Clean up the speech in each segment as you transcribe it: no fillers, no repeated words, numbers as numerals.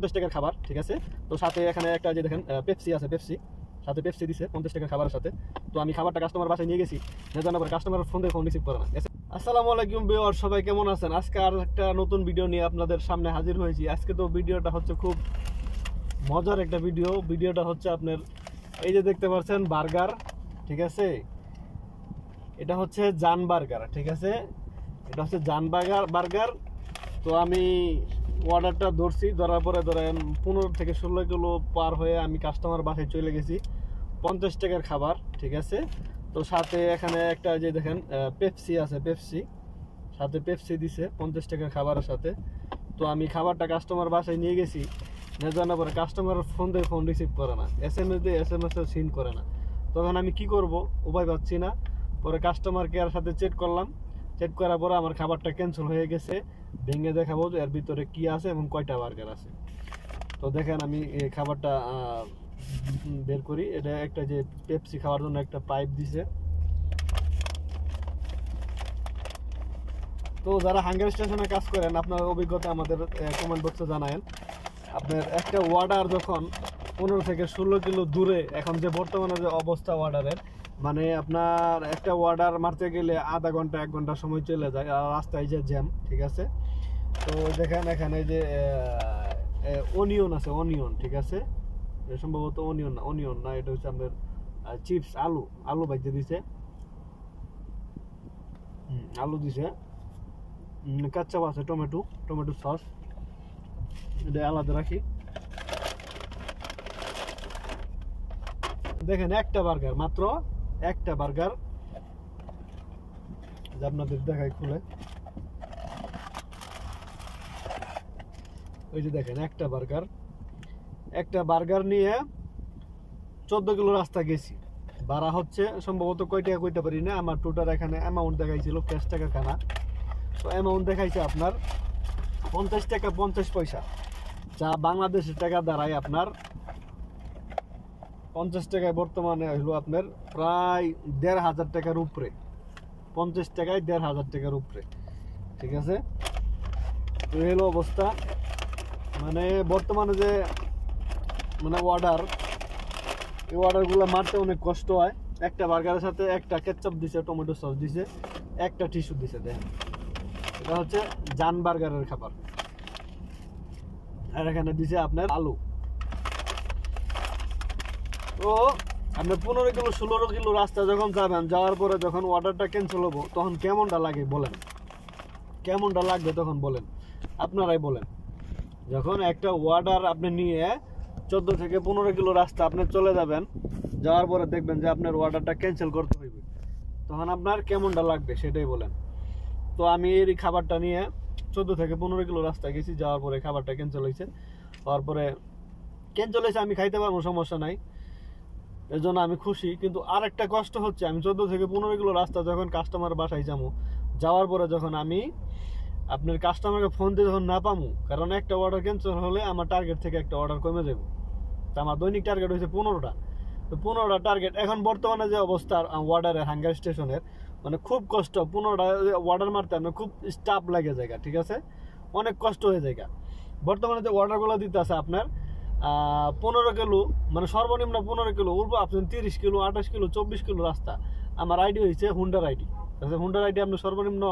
50 টাকার খাবার, ঠিক আছে। তো সাথে এখানে একটা যে দেখেন পেপসি আছে, সাথে পেপসি দিছে 50 টাকার খাবারের সাথে। তো আমি খাবারটা কাস্টমার বাসায় নিয়ে গেছি, না জানার পরে কাস্টমার ফোন রিসিভ করে না। আসসালামু আলাইকুম ভিউয়ার, সবাই কেমন আছেন? আজকে আর একটা নতুন ভিডিও নিয়ে আপনাদের সামনে হাজির হয়েছি। আজকে তো ভিডিওটা হচ্ছে খুব মজার একটা ভিডিওটা হচ্ছে আপনার এই যে দেখতে পাচ্ছেন বার্গার, ঠিক আছে। এটা হচ্ছে জান বার্গার, ঠিক আছে। এটা হচ্ছে জান বার্গার। তো আমি অর্ডারটা ধরার পরে ধরেন 15 থেকে 16 কিলো পার হয়ে আমি কাস্টমার বাসায় চলে গেছি। 50 টাকার খাবার, ঠিক আছে। তো সাথে এখানে একটা যে দেখেন পেপসি আছে, সাথে পেপসি দিছে 50 টাকার খাবারের সাথে। তো আমি খাবারটা কাস্টমার বাসায় নিয়ে গেছি, না জানার পরে কাস্টমার ফোন রিসিভ করে না, SMS সিন করে না। তখন আমি কি করব, উপায় পাচ্ছি না। পরে কাস্টমার কেয়ার সাথে চেক করলাম, চেক করার পরে আমার খাবারটা ক্যান্সেল হয়ে গেছে। ভেঙে দেখাবো যে এর ভিতরে কি আছে এবং কয়টা বার্গার আছে। তো দেখেন আমি এই খাবারটা বের করি। এটা একটা যে পেপসি খাওয়ার জন্য একটা পাইপ দিছে। তো যারা হাঙ্গার স্টেশনে কাজ করেন আপনার অভিজ্ঞতা আমাদের কমেন্ট বক্সে জানায়েন। আপনার একটা অর্ডার যখন 15 থেকে 16 কিলো দূরে, এখন যে বর্তমানে যে অবস্থা অর্ডারের, মানে আপনার একটা অর্ডার মারতে গেলে আধা ঘন্টা 1 ঘন্টা সময় চলে যায়, আর রাস্তায় যে জ্যাম, ঠিক আছে। তো দেখেন এখানে যে অনিয়ন আছে, অনিয়ন, ঠিক আছে। সম্ভবত অনিয়ন না, এটা হচ্ছে আপনার চিপস, আলু ভাজতে দিছে, আলু দিছে, কাঁচা আছে টমেটো সস, এটা আলাদা রাখি। দেখেন একটা বার্গার, মাত্র একটা বার্গার, আপনাদের দেখাই খুলে। ওই যে দেখেন একটা বার্গার নিয়ে 14 কিলো রাস্তা গেছি। ভাড়া হচ্ছে সম্ভবত কয় টাকা কইতে পারি না, আমার টোটাল এখানে অ্যামাউন্ট দেখাইছিল ক্যাশ টাকা খানা। তো অ্যামাউন্ট দেখাইছে আপনার 50 টাকা 50 পয়সা, যা বাংলাদেশের টাকা দাঁড়ায় আপনার 50 টাকায় বর্তমানে হলো আপনার প্রায় 1,500 টাকার উপরে। 50 টাকায় 1,500 টাকার উপরে, ঠিক আছে। তো এই হলো অবস্থা। মানে বর্তমানে যে মানে এই অর্ডারগুলো মারতে অনেক কষ্ট হয়। একটা বার্গারের সাথে একটা কেচাপ দিছে, টমেটো সস দিছে, একটা টিস্যু দিছে। দেখেন এটা হচ্ছে জান বার্গারের খাবার। আর এখানে দিছে আপনার আলু। তো আপনি 15 কিলো 16 কিলো রাস্তা যখন যাবেন, যাওয়ার পরে যখন অর্ডারটা ক্যান্সেল হবো, তখন কেমনটা লাগে বলেন, কেমনটা লাগবে তখন বলেন, আপনারাই বলেন। যখন একটা অর্ডার আপনি নিয়ে 14 থেকে 15 কিলো রাস্তা আপনি চলে যাবেন, যাওয়ার পরে দেখবেন যে আপনার অর্ডারটা ক্যান্সেল করতে হইবে, তখন আপনার কেমনটা লাগবে সেটাই বলেন। তো আমি এই খাবারটা নিয়ে 14 থেকে 15 কিলো রাস্তা গেছি, যাওয়ার পরে খাবারটা ক্যান্সেল হয়েছে। তারপরে ক্যান্সেল হয়েছে, আমি খাইতে পারবো, সমস্যা নাই, এর জন্য আমি খুশি। কিন্তু আর একটা কষ্ট হচ্ছে, আমি 14 থেকে 15 কিলো রাস্তা যখন কাস্টমার বাসায় যাবো, যাওয়ার পরে যখন আমি আপনার কাস্টমারকে ফোন দিয়ে যখন না পামু, কারণ একটা অর্ডার ক্যান্সেল হলে আমার টার্গেট থেকে একটা অর্ডার কমে যাবে। তো আমার দৈনিক টার্গেট হয়েছে 15টা। তো 15টা টার্গেট, এখন বর্তমানে যে অবস্থা অর্ডারের হাঙ্গার স্টেশনের, মানে খুব কষ্ট। 15টা অর্ডার মারতে আপনার খুব স্টাফ লাগে জায়গা, ঠিক আছে, অনেক কষ্ট হয়ে যায়। বর্তমানে যে অর্ডারগুলো দিতে আছে আপনার 15 কিলো, মানে সর্বনিম্ন 15 কিলো, উঠবো আপনার 30 কিলো 28 কিলো 24 কিলো রাস্তা। আমার আইডি হয়েছে হুন্ডার আইডি। হুন্ডার আইডি আপনার সর্বনিম্ন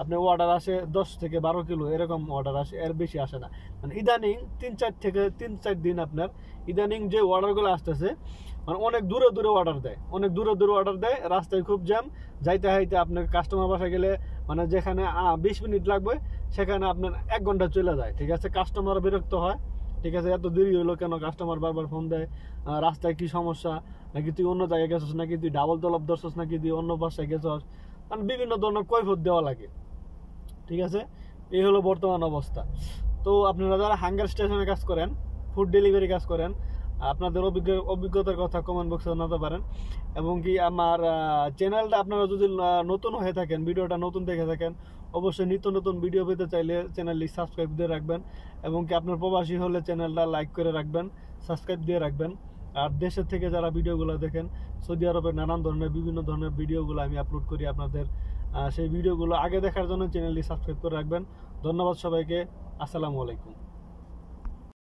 আপনার অর্ডার আসে 10 থেকে 12 কিলো, এরকম অর্ডার আসে, এর বেশি আসে না। মানে ইদানিং 3-4 দিন আপনার ইদানিং যে অর্ডারগুলো আসতেছে, মানে অনেক দূরে অর্ডার দেয়, রাস্তায় খুব জ্যাম, যাইতে আপনার কাস্টমার বাসায় গেলে মানে যেখানে 20 মিনিট লাগবে সেখানে আপনার 1 ঘন্টা চলে যায়, ঠিক আছে। কাস্টমার বিরক্ত হয়, ঠিক আছে, এত দেরি হলো কেন, কাস্টমার বারবার ফোন দেয়, রাস্তায় কি সমস্যা, নাকি তুই অন্য জায়গায় গেছস, নাকি তুই ডাবল তলব ধরছস, নাকি তুই অন্য বাসায় গেছস, মানে বিভিন্ন ধরনের কৈফিয়ত দেওয়া লাগে, ঠিক আছে। এই হলো বর্তমান অবস্থা। তো আপনারা যারা হাঙ্গার স্টেশনে কাজ করেন, ফুড ডেলিভারি কাজ করেন, আপনাদের অভিজ্ঞতার কথা কমেন্ট বক্সে জানাতে পারেন। এবং কি আমার চ্যানেলটা আপনারা যদি নতুন হয়ে থাকেন, ভিডিওটা নতুন দেখে থাকেন, অবশ্যই নিত্য নতুন ভিডিও পেতে চাইলে চ্যানেলটি সাবস্ক্রাইব দিয়ে রাখবেন। এবং কি আপনার প্রবাসী হলে চ্যানেলটা লাইক করে রাখবেন, সাবস্ক্রাইব দিয়ে রাখবেন। আর দেশের থেকে যারা ভিডিওগুলো দেখেন, সৌদি আরবের নানান ধরনের বিভিন্ন ধরনের ভিডিওগুলো আমি আপলোড করি আপনাদের, সেই ভিডিওগুলো আগে দেখার জন্য চ্যানেলটি সাবস্ক্রাইব করে রাখবেন। ধন্যবাদ সবাইকে, আসসালামু আলাইকুম।